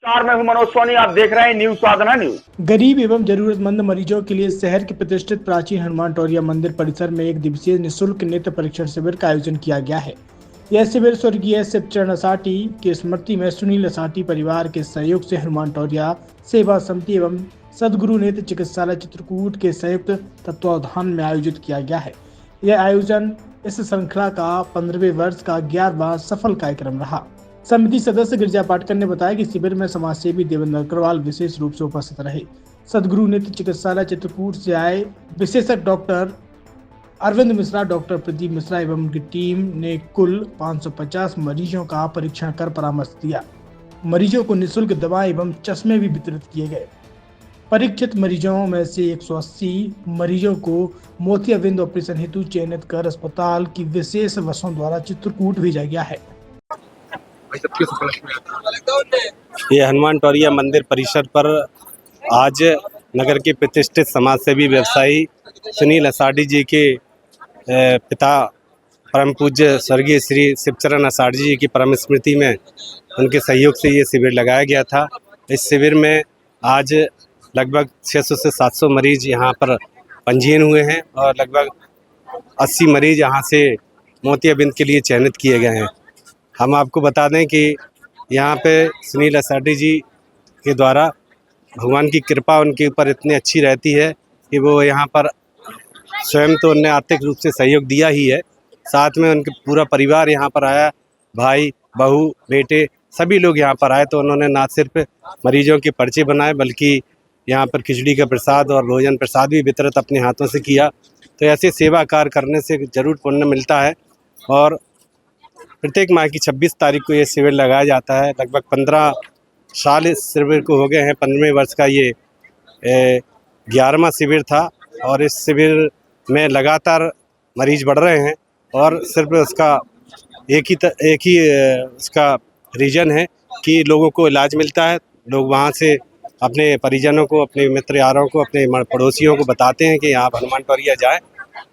मैं हूं मनोज सोनी, आप देख रहे हैं न्यूज साधना न्यूज। गरीब एवं जरूरतमंद मरीजों के लिए शहर के प्रतिष्ठित प्राचीन हनुमान टोरिया मंदिर परिसर में एक दिवसीय निःशुल्क नेत्र परीक्षण शिविर का आयोजन किया गया है। यह शिविर स्वर्गीय शिवचरण असाटी की स्मृति में सुनील असाटी परिवार के सहयोग से हनुमान टोरिया सेवा समिति एवं सदगुरु नेत्र चिकित्सालय चित्रकूट के संयुक्त तत्वावधान में आयोजित किया गया है। यह आयोजन इस श्रृंखला का 15वें वर्ष का 11वां सफल कार्यक्रम रहा। समिति सदस्य गिरिजा पाटकर ने बताया कि शिविर में समाजसेवी देवेंद्र अग्रवाल विशेष रूप से उपस्थित रहे। सदगुरु नेत्र चिकित्सालय चित्रकूट से आए विशेषज्ञ डॉक्टर अरविंद मिश्रा, डॉक्टर प्रदीप मिश्रा एवं उनकी टीम ने कुल 550 मरीजों का परीक्षण कर परामर्श दिया। मरीजों को निःशुल्क दवाएं एवं चश्मे भी वितरित किए गए। परीक्षित मरीजों में से 180 मरीजों को मोतियाबिंद ऑपरेशन हेतु चयनित कर अस्पताल की विशेष बसों द्वारा चित्रकूट भेजा गया है। ये हनुमान टोरिया मंदिर परिसर पर आज नगर के प्रतिष्ठित समाजसेवी व्यवसायी सुनील असाटी जी के पिता परम पूज्य स्वर्गीय श्री शिवचरण असाटी जी की परम स्मृति में उनके सहयोग से ये शिविर लगाया गया था। इस शिविर में आज लगभग 600 से 700 मरीज यहाँ पर पंजीयन हुए हैं और लगभग 80 मरीज यहाँ से मोतियाबिंद के लिए चयनित किए गए हैं। हम आपको बता दें कि यहाँ पे सुनील असाटी जी के द्वारा भगवान की कृपा उनके ऊपर इतनी अच्छी रहती है कि वो यहाँ पर स्वयं तो उन्हें आर्थिक रूप से सहयोग दिया ही है, साथ में उनके पूरा परिवार यहाँ पर आया, भाई बहू बेटे सभी लोग यहाँ पर आए। तो उन्होंने ना सिर्फ मरीजों के पर्चे बनाए बल्कि यहाँ पर खिचड़ी का प्रसाद और भोजन प्रसाद भी वितरित अपने हाथों से किया। तो ऐसे सेवा कार्य करने से जरूर पुण्य मिलता है और प्रत्येक माह की 26 तारीख को ये शिविर लगाया जाता है। लगभग 15 साल इस शिविर को हो गए हैं। 15वें वर्ष का ये 11वां शिविर था और इस शिविर में लगातार मरीज बढ़ रहे हैं और सिर्फ उसका एक ही उसका रीज़न है कि लोगों को इलाज मिलता है। लोग वहाँ से अपने परिजनों को, अपने मित्र यारों को, अपने पड़ोसियों को बताते हैं कि आप हनुमान टोरिया जाएँ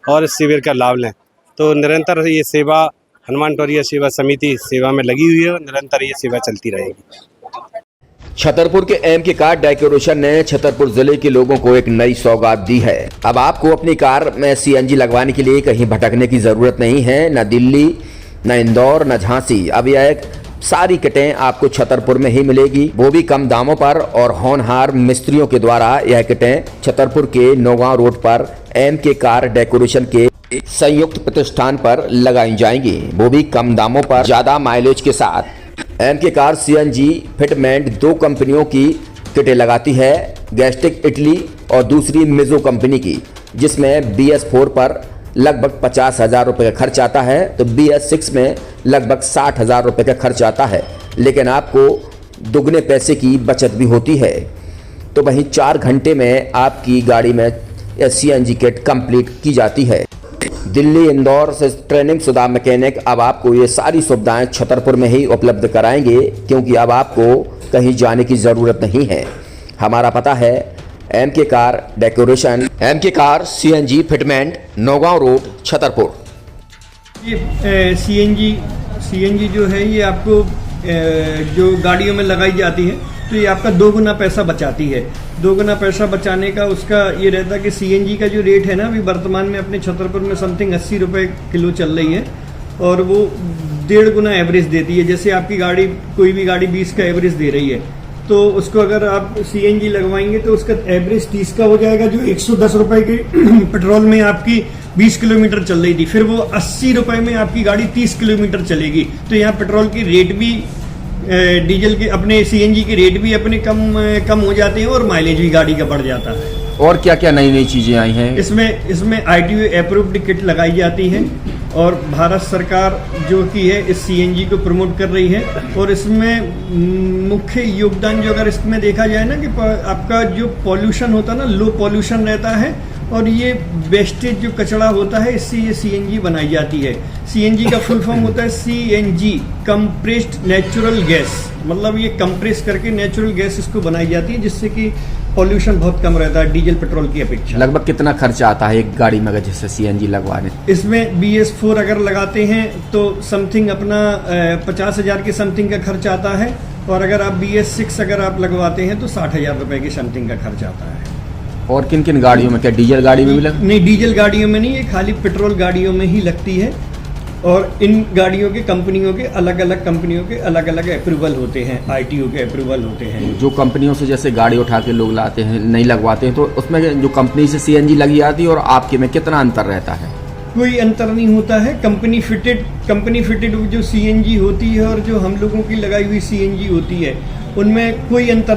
और इस शिविर का लाभ लें। तो निरंतर ये सेवा हनुमान टोरिया सेवा समिति सेवा में लगी हुई है और निरंतर ये सेवा चलती रहेगी। छतरपुर के एमके कार डेकोरेशन ने छतरपुर जिले के लोगों को एक नई सौगात दी है। अब आपको अपनी कार में सीएनजी लगवाने के लिए कहीं भटकने की जरूरत नहीं है, न दिल्ली, न इंदौर, न झांसी। अब यह सारी किटें आपको छतरपुर में ही मिलेगी, वो भी कम दामों पर और होनहार मिस्त्रियों के द्वारा। यह किटें छतरपुर के नौगांव रोड पर एमके कार डेकोरेशन के संयुक्त प्रतिष्ठान पर लगाई जाएंगी, वो भी कम दामों पर, ज्यादा माइलेज के साथ। एमके कार सीएनजी फिटमेंट 2 कंपनियों की किटें लगाती है, गैस्टिक इटली और दूसरी मिजो कंपनी की, जिसमें BS4 पर लगभग 50,000 रुपये का खर्च आता है तो BS6 में लगभग 60,000 रुपये का खर्च आता है, लेकिन आपको दुगने पैसे की बचत भी होती है। तो वहीं 4 घंटे में आपकी गाड़ी में सीएनजी किट कंप्लीट की जाती है। दिल्ली, इंदौर से ट्रेनिंग शुदा मैकेनिक अब आपको ये सारी सुविधाएं छतरपुर में ही उपलब्ध कराएंगे, क्योंकि अब आपको कहीं जाने की ज़रूरत नहीं है। हमारा पता है MK car decoration, MK car CNG fitment, Naugaon road, Chhatarpur. ये सीएनजी जो है ये आपको जो गाड़ियों में लगाई जाती है तो ये आपका 2 गुना पैसा बचाती है। 2 गुना पैसा बचाने का उसका ये रहता है कि सीएनजी का जो रेट है ना अभी वर्तमान में अपने छतरपुर में समथिंग 80 रुपये किलो चल रही है और वो 1.5 गुना एवरेज देती है। जैसे आपकी गाड़ी, कोई भी गाड़ी 20 का एवरेज दे रही है तो उसको अगर आप सीएनजी लगवाएंगे तो उसका एवरेज 30 का हो जाएगा। जो 110 रुपये के पेट्रोल में आपकी 20 किलोमीटर चल रही थी, फिर वो 80 रुपये में आपकी गाड़ी 30 किलोमीटर चलेगी। तो यहाँ पेट्रोल की रेट भी, डीजल के, अपने सीएनजी के रेट भी अपने कम हो जाते हैं और माइलेज भी गाड़ी का बढ़ जाता है। और क्या क्या नई नई चीजें आई हैं? इसमें ITO अप्रूव्ड किट लगाई जाती है और भारत सरकार जो की है इस सीएनजी को प्रमोट कर रही है। और इसमें मुख्य योगदान जो अगर इसमें देखा जाए ना कि आपका जो पॉल्यूशन होता है ना, लो पॉल्यूशन रहता है और ये वेस्टेज जो कचरा होता है इससे ये सीएनजी बनाई जाती है। सीएनजी का फुल फॉर्म होता है CNG, कंप्रेस्ड नेचुरल गैस। मतलब ये कंप्रेस करके नेचुरल गैस इसको बनाई जाती है, जिससे कि पॉल्यूशन बहुत कम रहता है डीजल पेट्रोल की अपेक्षा। लगभग कितना खर्चा आता है एक गाड़ी में अगर जैसे सीएनजी लगवाने? इसमें BS4 अगर लगाते हैं तो समथिंग अपना 50,000 के समथिंग का खर्च आता है और अगर आप BS6 अगर आप लगवाते हैं तो 60,000 रुपए की समथिंग का खर्च आता है। और किन किन गाड़ियों में, क्या डीजल गाड़ी में भी लग? नहीं, डीजल गाड़ियों में नहीं, ये खाली पेट्रोल गाड़ियों में ही लगती है। और इन गाड़ियों के कंपनियों के अलग अलग कंपनियों के अलग अलग अप्रूवल होते हैं, ITO के अप्रूवल होते हैं। जो कंपनियों से जैसे गाड़ी उठा के लोग लाते हैं, नहीं लगवाते हैं, तो उसमें जो कंपनी से CNG लगी आती है और आपके में कितना अंतर रहता है? कोई अंतर नहीं होता है। कंपनी फिटेड जो CNG होती है और जो हम लोगों की लगाई हुई CNG होती है, उनमें कोई अंतर